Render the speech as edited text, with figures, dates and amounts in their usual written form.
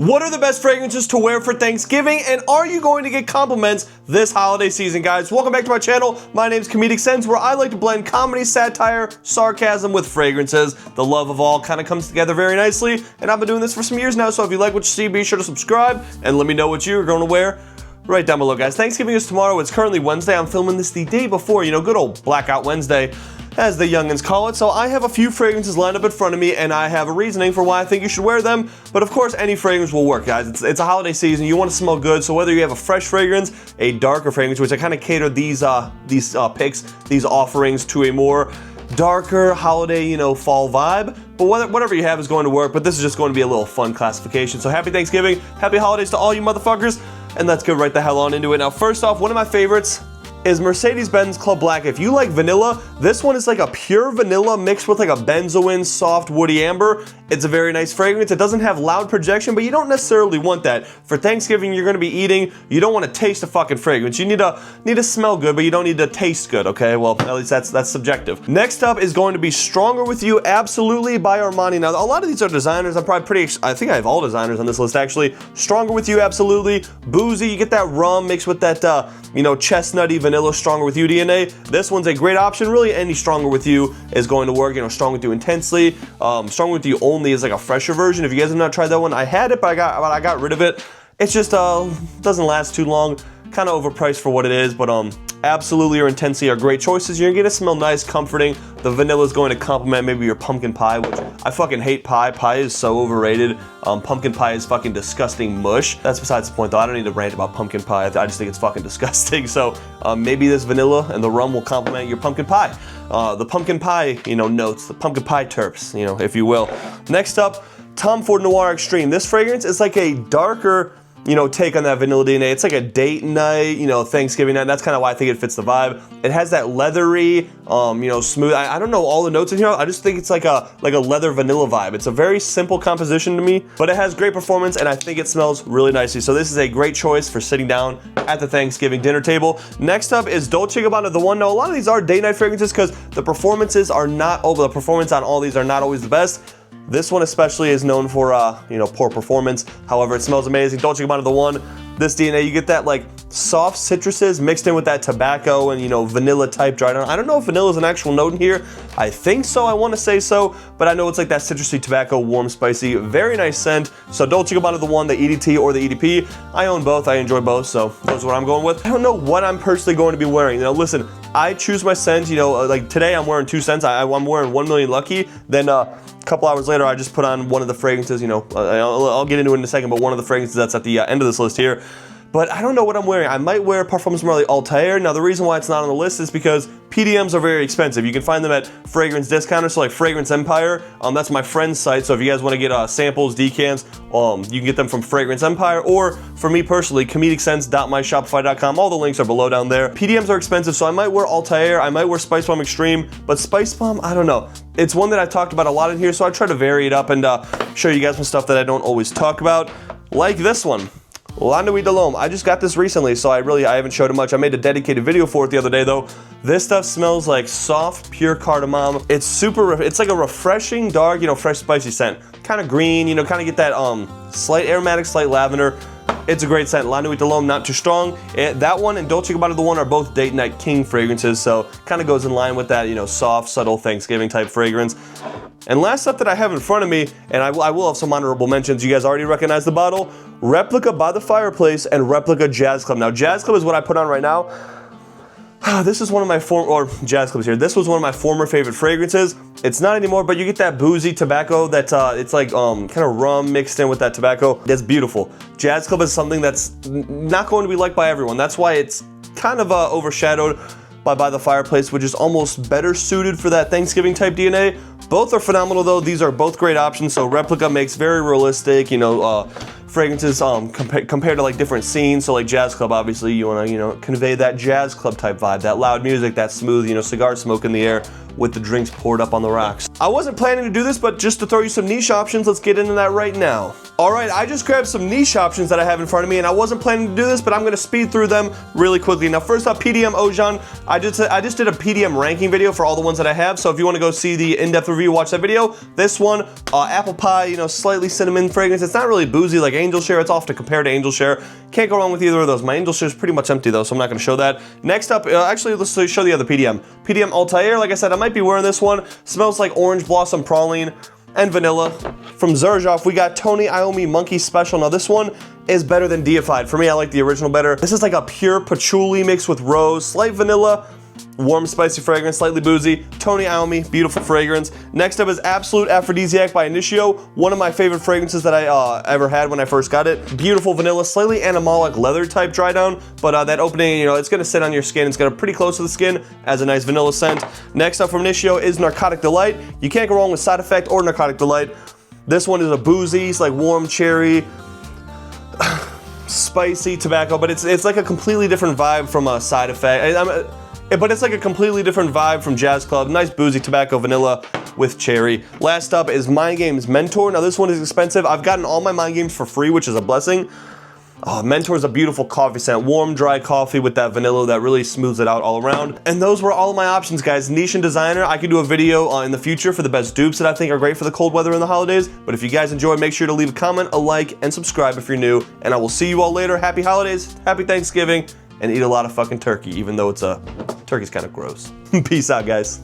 What are the best fragrances to wear for Thanksgiving, and are you going to get compliments this holiday season, guys? Welcome back to my channel. My name's Comedic Sense, where I like to blend comedy, satire, sarcasm with fragrances. The love of all kind of comes together very nicely, and I've been doing this for some years now, so if you like what you see, be sure to subscribe, and let me know what you're going to wear right down below, guys. Thanksgiving is tomorrow. It's currently Wednesday. I'm filming this the day before, good old Blackout Wednesday, as the youngins call it. So I have a few fragrances lined up in front of me, and I have a reasoning for why I think you should wear them. But of course, any fragrance will work, guys. It's a holiday season. You want to smell good. So whether you have a fresh fragrance, a darker fragrance, which I kind of cater these picks, these offerings to a more darker holiday, fall vibe. But whatever you have is going to work. But this is just going to be a little fun classification. So happy Thanksgiving, happy holidays to all you motherfuckers, and let's get right the hell on into it. Now, first off, one of my favorites is Mercedes-Benz Club Black. If you like vanilla, this one is like a pure vanilla mixed with like a benzoin, soft, woody amber. It's a very nice fragrance. It doesn't have loud projection, but you don't necessarily want that. For Thanksgiving, you're gonna be eating. You don't want to taste a fucking fragrance. You need to smell good, but you don't need to taste good, okay? Well, at least that's subjective. Next up is going to be Stronger With You, absolutely, by Armani. Now, a lot of these are designers. I think I have all designers on this list, actually. Stronger With You, absolutely. Boozy, you get that rum mixed with that, chestnutty vanilla Stronger With You DNA. This one's a great option. Really, any Stronger With You is going to work. Stronger With You Intensely. Stronger With You Only is like a fresher version. If you guys have not tried that one, I had it, but I got rid of it. It's just doesn't last too long. Kind of overpriced for what it is, but Absolutely or Intensely are great choices. You're gonna smell nice, comforting. The vanilla is going to complement maybe your pumpkin pie, which I fucking hate pie. Pie is so overrated. Pumpkin pie is fucking disgusting mush. That's besides the point, though. I don't need to rant about pumpkin pie. I just think it's fucking disgusting. So maybe this vanilla and the rum will complement your pumpkin pie. The pumpkin pie, notes, the pumpkin pie terps, if you will. Next up, Tom Ford Noir Extreme. This fragrance is like a darker, take on that vanilla DNA. It's like a date night, Thanksgiving night. That's kind of why I think it fits the vibe. It has that leathery, smooth. I don't know all the notes in here. I just think it's like a leather vanilla vibe. It's a very simple composition to me, but it has great performance, and I think it smells really nicely. So this is a great choice for sitting down at the Thanksgiving dinner table. Next up is Dolce & Gabbana The One. Now, a lot of these are date night fragrances because the performances are not the performance on all these are not always the best. This one especially is known for, poor performance. However, it smells amazing. Dolce & Gabbana The One. This DNA, you get that like soft citruses mixed in with that tobacco and vanilla type dried on. I don't know if vanilla is an actual note in here. I think so. I want to say so, but I know it's like that citrusy tobacco, warm, spicy, very nice scent. So Dolce & Gabbana The One, the EDT or the EDP. I own both. I enjoy both. So those are what I'm going with. I don't know what I'm personally going to be wearing. Listen, I choose my scents. Like today I'm wearing 2 scents. I'm wearing 1 Million Lucky. Then a couple hours later, I just put on one of the fragrances. I'll get into it in a second, but one of the fragrances that's at the end of this list here. But I don't know what I'm wearing. I might wear Parfums Marly Altair. Now, the reason why it's not on the list is because PDMs are very expensive. You can find them at fragrance discounters, so like Fragrance Empire. That's my friend's site, so if you guys want to get samples, decants, you can get them from Fragrance Empire, or for me personally, comedicsense.myshopify.com. All the links are below down there. PDMs are expensive, so I might wear Altair, I might wear Spice Bomb Extreme, but Spice Bomb, I don't know. It's one that I've talked about a lot in here, so I try to vary it up and show you guys some stuff that I don't always talk about, like this one. La Nuit de l'Homme. I just got this recently, so I haven't showed it much. I made a dedicated video for it the other day, though. This stuff smells like soft, pure cardamom. It's like a refreshing, dark, fresh, spicy scent. Kind of green, kind of get that slight aromatic, slight lavender. It's a great scent. La Nuit de l'Homme, not too strong. That one and Dolce & Gabbana The One are both date night king fragrances, so kind of goes in line with that, soft, subtle Thanksgiving type fragrance. And last up that I have in front of me, and I will have some honorable mentions. You guys already recognize the bottle. Replica by the Fireplace and Replica Jazz Club. Now, Jazz Club is what I put on right now. This is one of my Jazz Club's here. This was one of my former favorite fragrances. It's not anymore, but you get that boozy tobacco that it's like kind of rum mixed in with that tobacco. That's beautiful. Jazz Club is something that's not going to be liked by everyone. That's why it's kind of overshadowed by the Fireplace, which is almost better suited for that Thanksgiving type DNA. Both are phenomenal though. These are both great options. So Replica makes very realistic, fragrances compared to like different scenes. So like Jazz Club, obviously you want to convey that Jazz Club type vibe, that loud music, that smooth cigar smoke in the air with the drinks poured up on the rocks. I wasn't planning to do this, but just to throw you some niche options, let's get into that right now. All right, I just grabbed some niche options that I have in front of me, and I wasn't planning to do this, but I'm gonna speed through them really quickly. Now, first up, PDM Ojan. I just did a PDM ranking video for all the ones that I have, so if you wanna go see the in-depth review, watch that video. This one, apple pie, you know, slightly cinnamon fragrance. It's not really boozy like Angel Share. It's off to compare to Angel Share. Can't go wrong with either of those. My Angel Share is pretty much empty though, so I'm not gonna show that. Next up, actually, let's show the other PDM. PDM Altair, like I said, I might be wearing this one. Smells like orange blossom praline and vanilla. From Xerjoff, we got Tony Iommi Monkey Special. Now this one is better than Deified. For me, I like the original better. This is like a pure patchouli mixed with rose, slight vanilla, warm spicy fragrance, slightly boozy. Tony Iommi, beautiful fragrance. Next up is Absolute Aphrodisiac by Initio. One of my favorite fragrances that I ever had when I first got it. Beautiful vanilla, slightly animalic leather type dry down, but that opening, you know, it's gonna sit on your skin. It's gonna pretty close to the skin, as a nice vanilla scent. Next up from Initio is Narcotic Delight. You can't go wrong with Side Effect or Narcotic Delight. This one is a boozy, it's like warm cherry, spicy tobacco, but it's like a completely different vibe from a Side Effect. But it's like a completely different vibe from Jazz Club. Nice boozy tobacco vanilla with cherry. Last up is Mind Games Mentor. Now this one is expensive. I've gotten all my Mind Games for free, which is a blessing. Oh, Mentor is a beautiful coffee scent. Warm, dry coffee with that vanilla that really smooths it out all around. And those were all of my options, guys. Niche and designer. I could do a video in the future for the best dupes that I think are great for the cold weather and the holidays. But if you guys enjoy, make sure to leave a comment, a like, and subscribe if you're new. And I will see you all later. Happy holidays, happy Thanksgiving, and eat a lot of fucking turkey, even though turkey's kind of gross. Peace out, guys.